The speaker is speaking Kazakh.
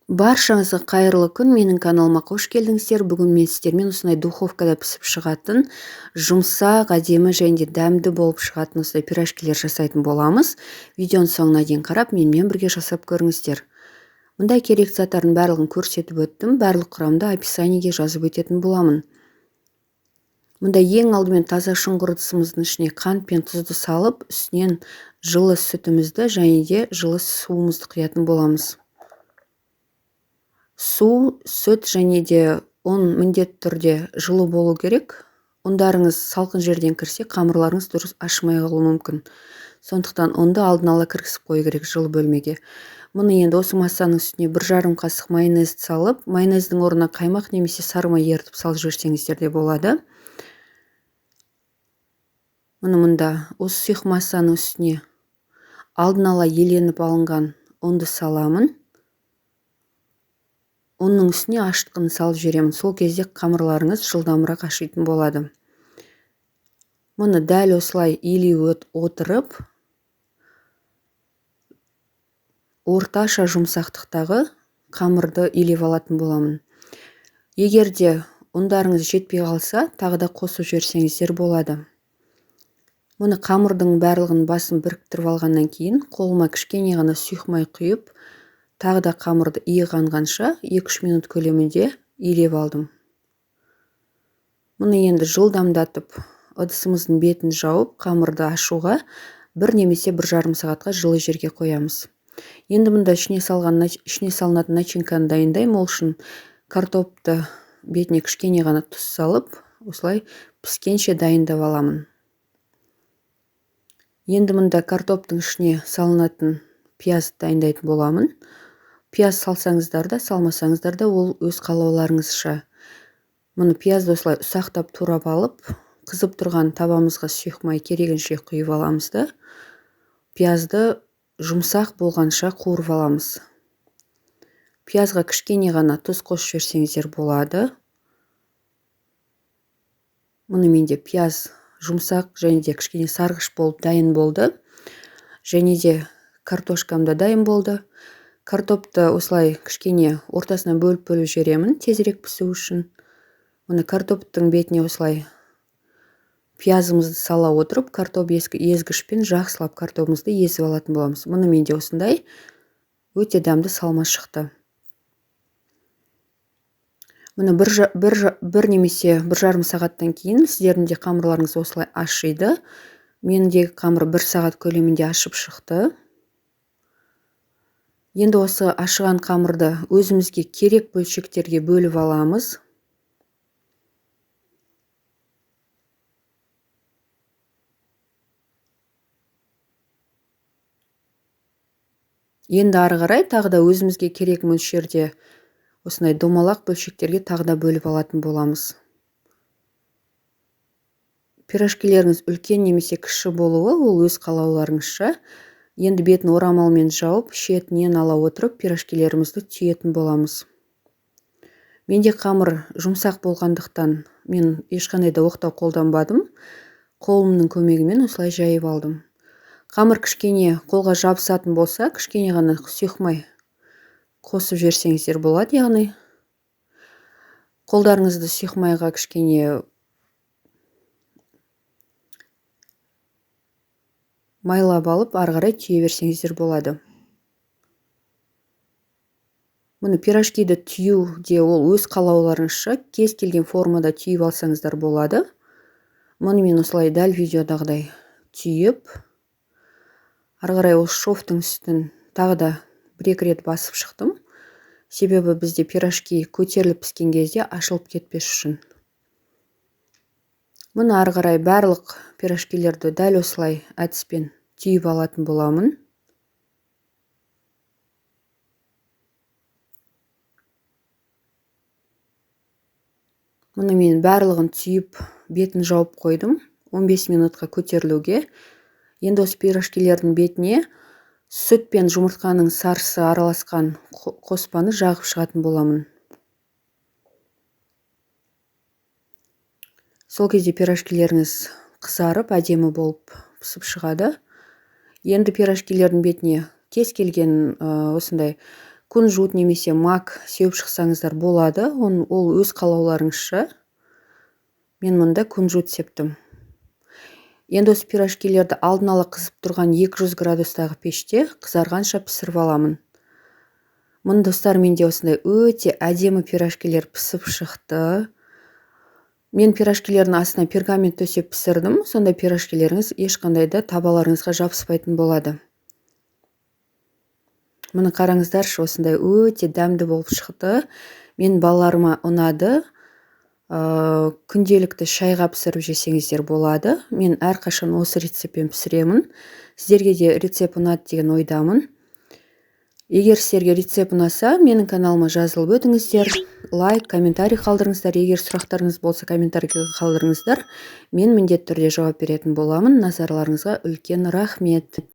Баршаңызға қайырлы күн. Менің каналыма қош келдіңіздер. Бүгін мен сіздермен осындай духовкада пісіп шығатын, жұмсақ, әдемі және де дәмді болып шығатын осындай пирожкилер жасайтын боламыз. Видеоның соңына дейін қарап, менімен бірге жасап көріңіздер. Мұнда керек заттардың барлығын көрсетіп өттім. Барлық құрамды описаниеге жазып өтетін боламын. Мұнда ең алдымен таза шұңғыр ыдысымыздың ішіне қант пен тұзды салып, үстінен жылы сүтімізді және де жылы суымызды құятын боламыз. Су, сүт және де ұн міндетті түрде жылы болу керек. Ұндарыңыз салқын жерден кірсе, қамырларыңыз дұрыс ашымай қалуы мүмкін. Сондықтан ұнды алдын ала кіргізіп қою керек жылы бөлмеге. Мұны енді осы массаның үстіне 1,5 қасық майонезді салып, майонездің орнына қаймақ немесе сары май ертіп салып жіберсеңіздер де болады. Мұнда осы сұйық массаның үстіне алдын ала еленіп алынған ұнды саламын. Оның үстіне ашытқыны салып жіберемін. Сол кезде қамырларыңыз жылдамырақ ашитын болады. Мұны дәл осылай илей отырып, орташа жұмсақтықтағы қамырды илеп алатын боламын. Егер де ұндарыңыз жетпей қалса, тағы да қосып жіберсеңіздер болады. Мұны қамырдың барлығын басын біріктіріп алғаннан кейін, қолыма кішкене ғана сұйық май құйып, тағы да қамырды иіғанғанша 2-3 минут көлемінде илеп алдым. Мұны енді жылдамдатып, ыдысымыздың бетін жауып, қамырды ашуға 1 немесе 1,5 сағатқа жылы жерге қоямыз. Енді мұнда ішіне салынатын начинканы дайындаймын. Ол үшін картопты бетіне кішкене ғана тұз салып, осылай піскенше дайындап аламын. Енді мұнда картоптың ішіне салынатын пиязды дайындайтын боламын. Пияз салсаңыздар да, салмасаңыздар да, ол өз қалауларыңызша. Мұны пиязды осылай ұсақтап турап алып, қызып тұрған табамызға сұйық май керегенше құйып аламыз да, пиязды жұмсақ болғанша қуырып аламыз. Пиязға кішкене ғана тұз қосып жіберсеңіздер болады. Мұны менде пияз жұмсақ және де кішкене сарғыш болып дайын болды. Және де картошкам да дайын болды. Картопты осылай кішкене ортасынан бөліп жіберемін, тезірек пісу үшін. Мұны картоптың бетіне осылай пиязымызды сала отырып, картоп езгішпен жақсылап картопымызды езіп алатын боламыз. Мұны менде осындай өте дәмді салма шықты. Мұны бір немесе 1,5 сағаттан кейін сіздердің де қамырларыңыз осылай ашиды. Мендегі қамыр 1 сағат көлемінде ашып шықты. Енді осы ашыған қамырды өзімізге керек бөлшектерге бөліп аламыз. Енді ары қарай тағы да өзімізге керек мөлшерде осындай домалақ бөлшектерге тағы да бөліп алатын боламыз. Пирожкилеріңіз үлкен немесе кіші болуы, ол өз қалауларыңызша. Енді бетін орамалмен жауып, шетінен ала отырып, пирожкилерімізді түйетін боламыз. Менде қамыр жұмсақ болғандықтан мен ешқандай да оқтау қолданбадым. Қолымның көмегімен осылай жайып алдым. Қамыр кішкене қолға жабысатын болса, кішкене ғана сұйық май қосып жіберсеңіздер болады, яғни қолдарыңызды сұйық майға кішкене майлап алып, ары қарай түйе берсеңіздер болады. Мұны пирожкиді түйу де ол өз қалауларыңызша, кез келген формада түйіп алсаңыздар болады. Мұны мен осылай дәл видеодағыдай түйіп, ары қарай ол шовтың үстін тағы да 1-2 рет басып шықтым. Себебі бізде пирожки көтеріліп піскен кезде ашылып кетпес үшін. Мұны ары қарай барлық пирожкилерді дәл осылай әдіспен түйіп алатын боламын. Мұны мен барлығын түйіп, бетін жауып қойдым 15 минутқа көтерілуге. Енді осы пирожкилердің бетіне сүт пен жұмыртқаның сарысы араласқан қоспаны жағып шығатын боламын. Сол кезде пирожкилеріңіз қызарып, әдемі болып пісіп шығады. Енді пирожкилердің бетіне кез келген осындай кунжут немесе мак сеуіп шықсаңыздар болады. Ол өз қалауларыңызша. Мен мұнда кунжут септім. Енді осы пирожкилерді алдын ала қызып тұрған 200 градустағы пеште қызарғанша пісіріп аламын. Міне достар, менде осындай өте әдемі пирожкилер пісіп шықты. Мен пирожкилердің астына пергамент төсеп пісірдім. Сонда пирожкилеріңіз ешқандай да табаларыңызға жабыспайтын болады. Мұны қараңыздаршы, осындай өте дәмді болып шықты. Мен балаларыма ұнады. Күнделікті шайға пісіріп жесеңіздер болады. Мен әрқашан осы рецеппен пісіремін. Сіздерге де рецепт ұнады деген ойдамын. Егер сіздерге рецепт ұнаса, менің каналыма жазылып өтіңіздер. Лайк, комментарий қалдырыңыздар. Егер сұрақтарыңыз болса, комментарийге қалдырыңыздар. Мен міндетті түрде жауап беретін боламын. Назарларыңызға үлкен рахмет.